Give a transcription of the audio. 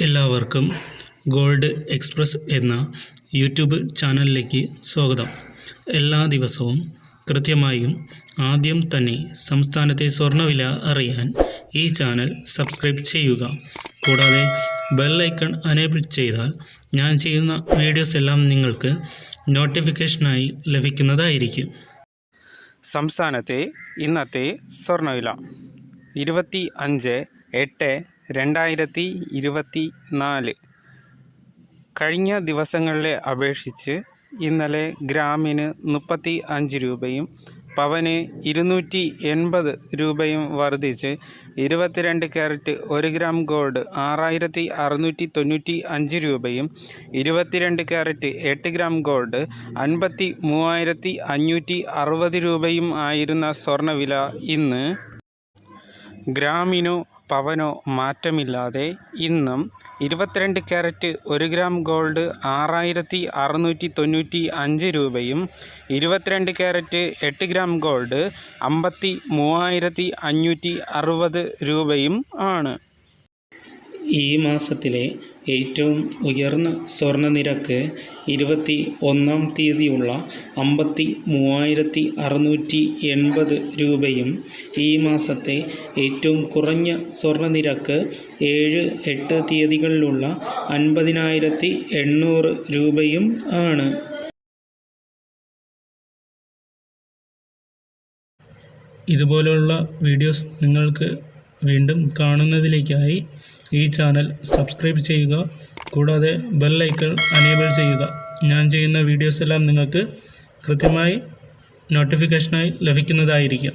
എല്ലാവർക്കും gold express എന്ന YouTube ചാനലിലേക്ക് സ്വാഗതം. എല്ലാ ദിവസവും കൃത്യമായും ആദ്യം തന്നെ സംസ്ഥാനത്തെ സ്വർണ്ണവില അറിയാൻ ഈ ചാനൽ സബ്സ്ക്രൈബ് ചെയ്യുക. കൂടാതെ ബെൽ ഐക്കൺ എനേബിൾ ചെയ്താൽ ഞാൻ ചെയ്യുന്ന വീഡിയോസ് എല്ലാം നിങ്ങൾക്ക് നോട്ടിഫിക്കേഷനായി ലഭിക്കുന്നതായിരിക്കും. സംസ്ഥാനത്തെ ഇന്നത്തെ സ്വർണ്ണവില 25/8/2024. കഴിഞ്ഞ ദിവസങ്ങളിലെ അപേക്ഷിച്ച് ഇന്നലെ ഗ്രാമിന് 35 രൂപയും പവന് 280 രൂപയും വർദ്ധിച്ച് 22 ക്യാരറ്റ് 1 ഗ്രാം ഗോൾഡ് 6695 രൂപയും 22 ക്യാരറ്റ് 8 ഗ്രാം ഗോൾഡ് 53,560 രൂപയും ആയിരുന്ന സ്വർണ്ണവില ഇന്ന് ഗ്രാമിനോ പവനോ മാറ്റമില്ലാതെ ഇന്നും 22 ക്യാരറ്റ് 1 ഗ്രാം ഗോൾഡ് 6695 രൂപയും 22 ക്യാരറ്റ് 8 ഗ്രാം ഗോൾഡ് 53,560 രൂപയും ആണ്. ഈ മാസത്തിലെ ഏറ്റവും ഉയർന്ന സ്വർണ്ണ നിരക്ക് 21-ാം തീയതിയുള്ള 53,680 രൂപയും ഈ മാസത്തെ ഏറ്റവും കുറഞ്ഞ സ്വർണ്ണ നിരക്ക് 7-8 തീയതികളിലുള്ള 50,800 രൂപയും ആണ്. ഇതുപോലുള്ള വീഡിയോസ് നിങ്ങൾക്ക് വീണ്ടും കാണുന്നതിലേക്കായി ഈ ചാനൽ സബ്സ്ക്രൈബ് ചെയ്യുക. കൂടാതെ ബെൽ ഐക്കൺ എനേബിൾ ചെയ്യുക. ഞാൻ ചെയ്യുന്ന വീഡിയോസ് എല്ലാം നിങ്ങൾക്ക് കൃത്യമായി നോട്ടിഫിക്കേഷനായി ലഭിക്കുന്നതായിരിക്കും.